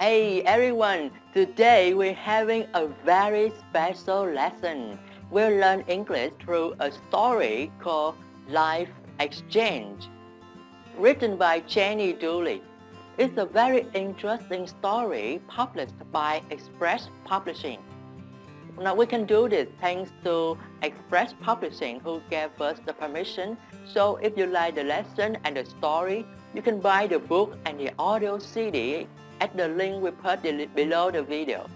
Hey everyone, today we're having a very special lesson. We'll learn English through a story called Life Exchange, written by Dooley. It's a very interesting story published by Express Publishing. Now we can do this thanks to Express Publishing who gave us the permission. So if you like the lesson and the story, you can buy the book and the audio CD at the link we put below the video.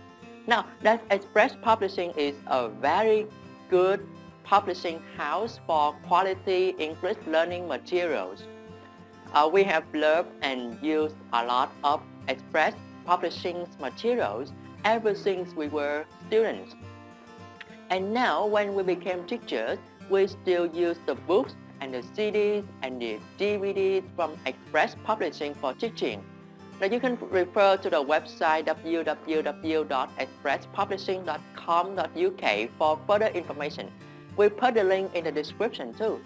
Now that Express Publishing is a very good publishing house for quality English learning materials. We have loved and used a lot of Express Publishing's materials ever since we were students. And now when we became teachers, we still use the books and the CDs and the DVDs from Express Publishing for teaching. Now you can refer to the website www.expresspublishing.com.uk for further information. We put the link in the description too.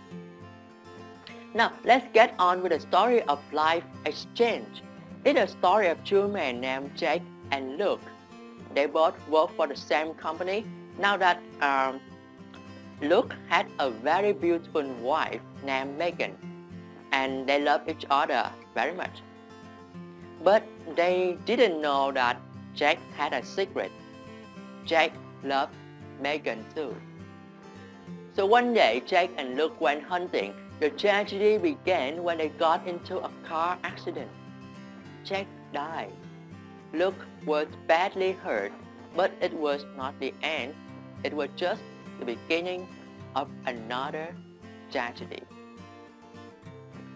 Now let's get on with the story of Life Exchange. It's a story of two men named Jake and Luke. They both work for the same company. Now that Luke had a very beautiful wife named Megan, and they love each other very much. But they didn't know that Jake had a secret. Jake loved Megan too. So one day, Jake and Luke went hunting. The tragedy began when they got into a car accident. Jake died. Luke was badly hurt, but it was not the end. It was just the beginning of another tragedy.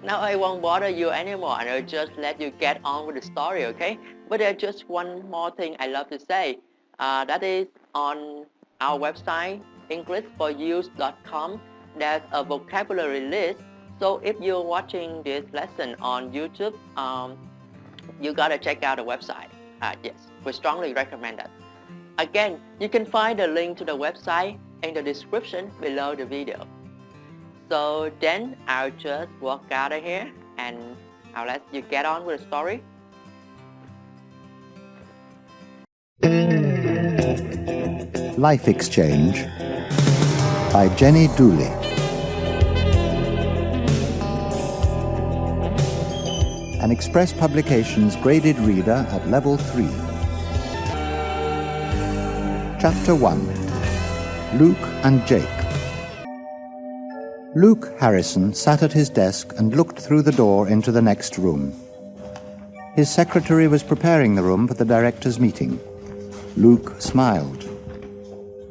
Now I won't bother you anymore and I'll just let you get on with the story, okay? But there's just one more thing I love to say. That is on our website, EnglishForUse.com, there's a vocabulary list. So if you're watching this lesson on YouTube, you gotta check out the website. Yes, we strongly recommend that. Again, you can find the link to the website in the description below the video. So then I'll just walk out of here and I'll let you get on with the story. Life Exchange by Dooley. An Express Publications graded reader at level 3. Chapter 1. Luke and Jake. Luke Harrison sat at his desk and looked through the door into the next room. His secretary was preparing the room for the directors' meeting. Luke smiled.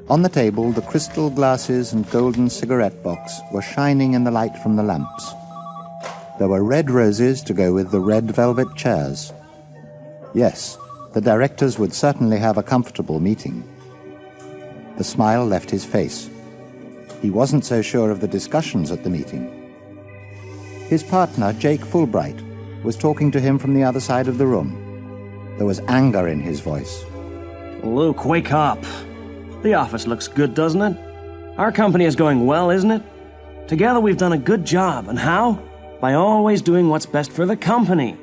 On the table, the crystal glasses and golden cigarette box were shining in the light from the lamps. There were red roses to go with the red velvet chairs. Yes, the directors would certainly have a comfortable meeting. The smile left his face. He wasn't so sure of the discussions at the meeting. His partner, Jake Fulbright, was talking to him from the other side of the room. There was anger in his voice. Luke, wake up. The office looks good, doesn't it? Our company is going well, isn't it? Together we've done a good job, and how? By always doing what's best for the company.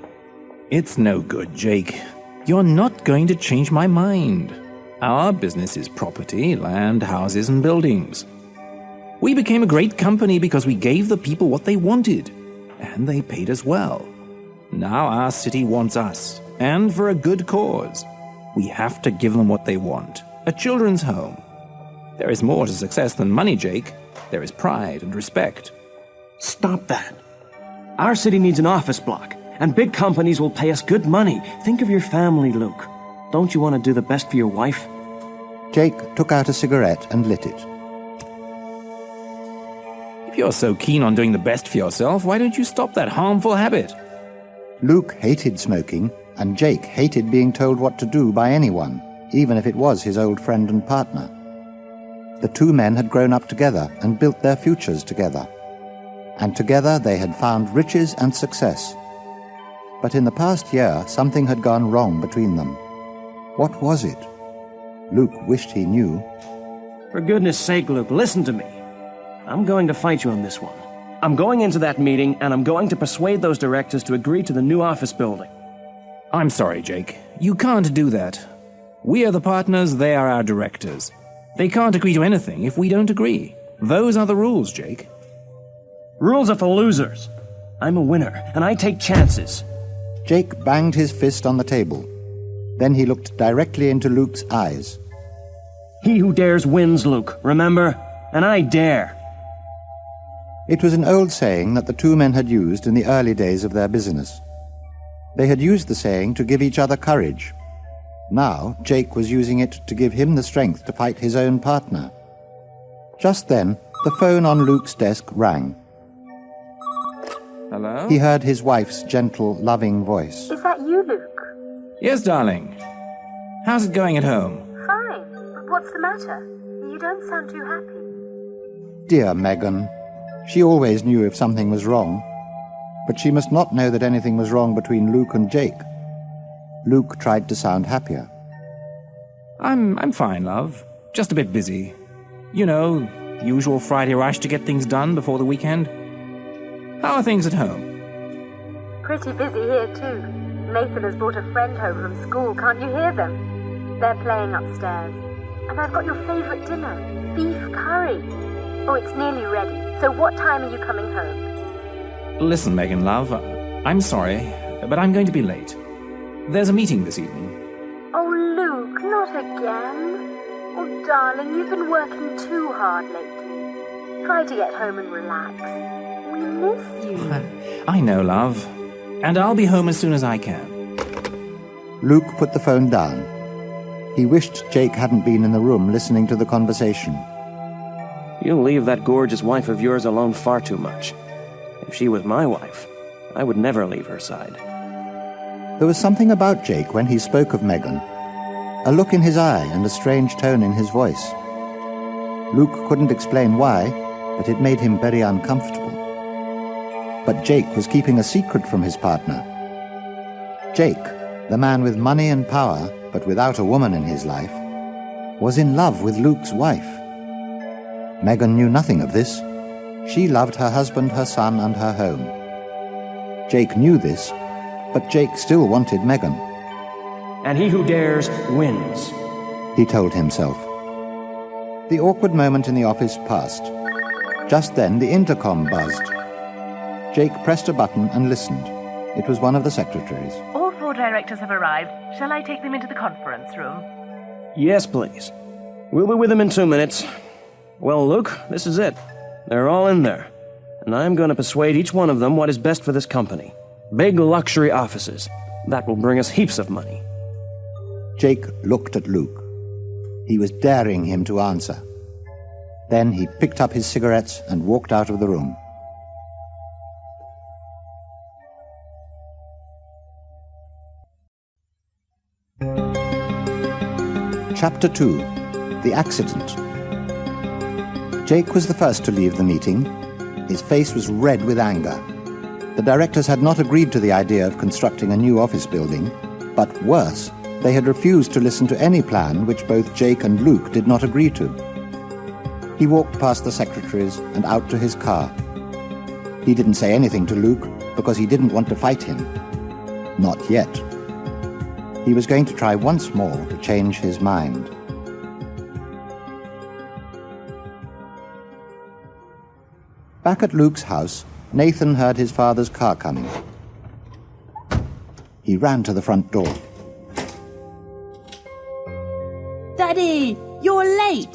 It's no good, Jake. You're not going to change my mind. Our business is property, land, houses, and buildings. We became a great company because we gave the people what they wanted, and they paid us well. Now our city wants us, and for a good cause. We have to give them what they want, a children's home. There is more to success than money, Jake. There is pride and respect. Stop that. Our city needs an office block, and big companies will pay us good money. Think of your family, Luke. Don't you want to do the best for your wife? Jake took out a cigarette and lit it. If you're so keen on doing the best for yourself, why don't you stop that harmful habit? Luke hated smoking, and Jake hated being told what to do by anyone, even if it was his old friend and partner. The two men had grown up together and built their futures together. And together they had found riches and success. But in the past year, something had gone wrong between them. What was it? Luke wished he knew. For goodness sake, Luke, listen to me. I'm going to fight you on this one. I'm going into that meeting, and I'm going to persuade those directors to agree to the new office building. I'm sorry, Jake. You can't do that. We are the partners, they are our directors. They can't agree to anything if we don't agree. Those are the rules, Jake. Rules are for losers. I'm a winner, and I take chances. Jake banged his fist on the table. Then he looked directly into Luke's eyes. He who dares wins, Luke, remember? And I dare. It was an old saying that the two men had used in the early days of their business. They had used the saying to give each other courage. Now, Jake was using it to give him the strength to fight his own partner. Just then, the phone on Luke's desk rang. Hello? He heard his wife's gentle, loving voice. Is that you, Luke? Yes, darling. How's it going at home? Fine. But what's the matter? You don't sound too happy. Dear Megan. She always knew if something was wrong. But she must not know that anything was wrong between Luke and Jake. Luke tried to sound happier. I'm fine, love. Just a bit busy. You know, the usual Friday rush to get things done before the weekend. How are things at home? Pretty busy here, too. Nathan has brought a friend home from school. Can't you hear them? They're playing upstairs. And I've got your favourite dinner, beef curry. Oh, it's nearly ready. So what time are you coming home? Listen, Megan, love, I'm sorry, but I'm going to be late. There's a meeting this evening. Oh, Luke, not again. Oh, darling, you've been working too hard lately. Try to get home and relax. We miss you. I know, love. And I'll be home as soon as I can. Luke put the phone down. He wished Jake hadn't been in the room listening to the conversation. You leave that gorgeous wife of yours alone far too much. If she was my wife, I would never leave her side. There was something about Jake when he spoke of Megan. A look in his eye and a strange tone in his voice. Luke couldn't explain why, but it made him very uncomfortable. But Jake was keeping a secret from his partner. Jake, the man with money and power, but without a woman in his life, was in love with Luke's wife. Megan knew nothing of this. She loved her husband, her son, and her home. Jake knew this, but Jake still wanted Megan. And he who dares wins, he told himself. The awkward moment in the office passed. Just then, the intercom buzzed. Jake pressed a button and listened. It was one of the secretaries. All 4 directors have arrived. Shall I take them into the conference room? Yes, please. We'll be with them in 2 minutes. Well, Luke, this is it. They're all in there. And I'm going to persuade each one of them what is best for this company. Big luxury offices. That will bring us heaps of money. Jake looked at Luke. He was daring him to answer. Then he picked up his cigarettes and walked out of the room. Chapter 2. The Accident. Jake was the first to leave the meeting. His face was red with anger. The directors had not agreed to the idea of constructing a new office building, but worse, they had refused to listen to any plan which both Jake and Luke did not agree to. He walked past the secretaries and out to his car. He didn't say anything to Luke because he didn't want to fight him. Not yet. He was going to try once more to change his mind. Back at Luke's house, Nathan heard his father's car coming. He ran to the front door. Daddy, you're late.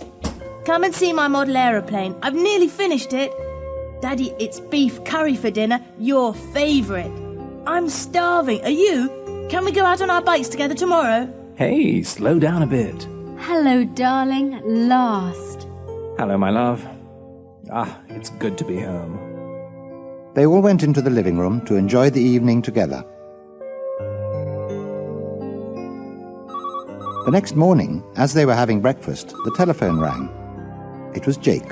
Come and see my model aeroplane. I've nearly finished it. Daddy, it's beef curry for dinner, your favourite. I'm starving. Are you? Can we go out on our bikes together tomorrow? Hey, slow down a bit. Hello, darling. At last. Hello, my love. It's good to be home. They all went into the living room to enjoy the evening together. The next morning, as they were having breakfast, the telephone rang. It was Jake.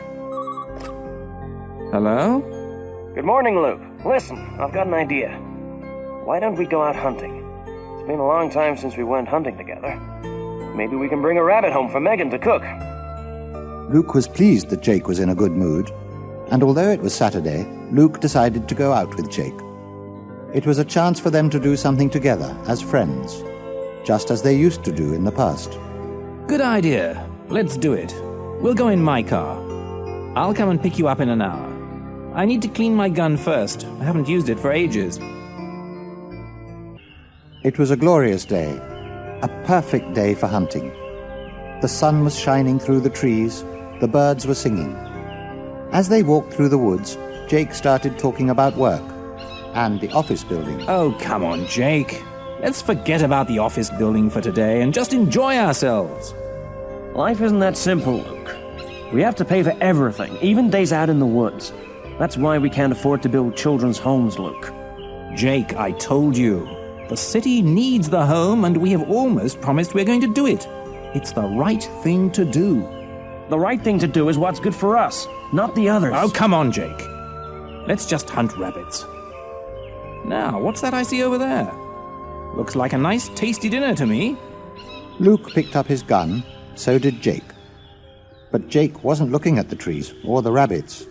Hello? Good morning, Luke. Listen, I've got an idea. Why don't we go out hunting? It's been a long time since we went hunting together. Maybe we can bring a rabbit home for Megan to cook. Luke was pleased that Jake was in a good mood, and although it was Saturday, Luke decided to go out with Jake. It was a chance for them to do something together as friends. just as they used to do in the past. Good idea. Let's do it. We'll go in my car. I'll come and pick you up in an hour. I need to clean my gun first. I haven't used it for ages. It was a glorious day, a perfect day for hunting. The sun was shining through the trees, the birds were singing. As they walked through the woods, Jake started talking about work and the office building. Oh, come on, Jake. Let's forget about the office building for today and just enjoy ourselves. Life isn't that simple, Luke. We have to pay for everything, even days out in the woods. That's why we can't afford to build children's homes, Luke. Jake, I told you. The city needs the home, and we have almost promised we're going to do it. It's the right thing to do. The right thing to do is what's good for us, not the others. Oh, come on, Jake. Let's just hunt rabbits. Now, what's that I see over there? Looks like a nice, tasty dinner to me. Luke picked up his gun, so did Jake. But Jake wasn't looking at the trees or the rabbits.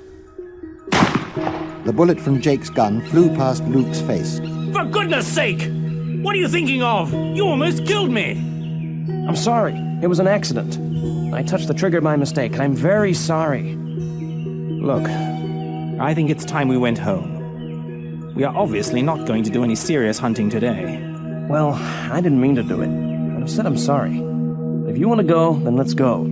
The bullet from Jake's gun flew past Luke's face. For goodness sake! What are you thinking of? You almost killed me! I'm sorry. It was an accident. I touched the trigger by mistake. I'm very sorry. Look, I think it's time we went home. We are obviously not going to do any serious hunting today. Well, I didn't mean to do it. But I said I'm sorry. If you want to go, then let's go.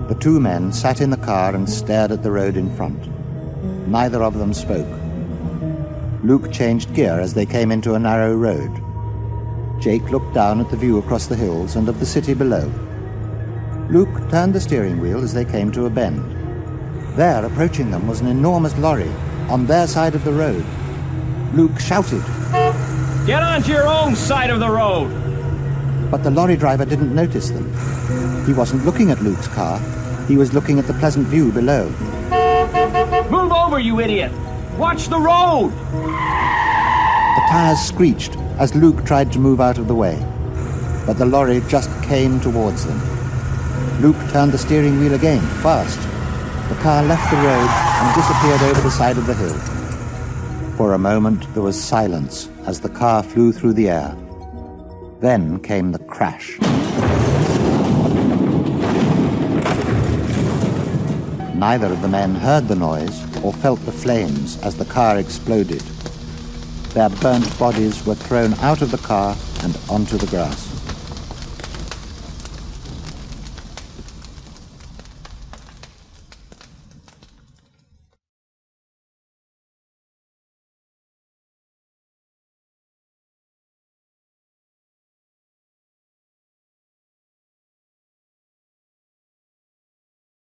The two men sat in the car and stared at the road in front. Neither of them spoke. Luke changed gear as they came into a narrow road. Jake looked down at the view across the hills and of the city below. Luke turned the steering wheel as they came to a bend. There, approaching them, was an enormous lorry on their side of the road. Luke shouted, Get onto your own side of the road! But the lorry driver didn't notice them. He wasn't looking at Luke's car. He was looking at the pleasant view below. Move over, you idiot! Watch the road! The tires screeched as Luke tried to move out of the way. But the lorry just came towards them. Luke turned the steering wheel again, fast. The car left the road and disappeared over the side of the hill. For a moment there was silence as the car flew through the air. Then came the crash. Neither of the men heard the noise or felt the flames as the car exploded. Their burnt bodies were thrown out of the car and onto the grass.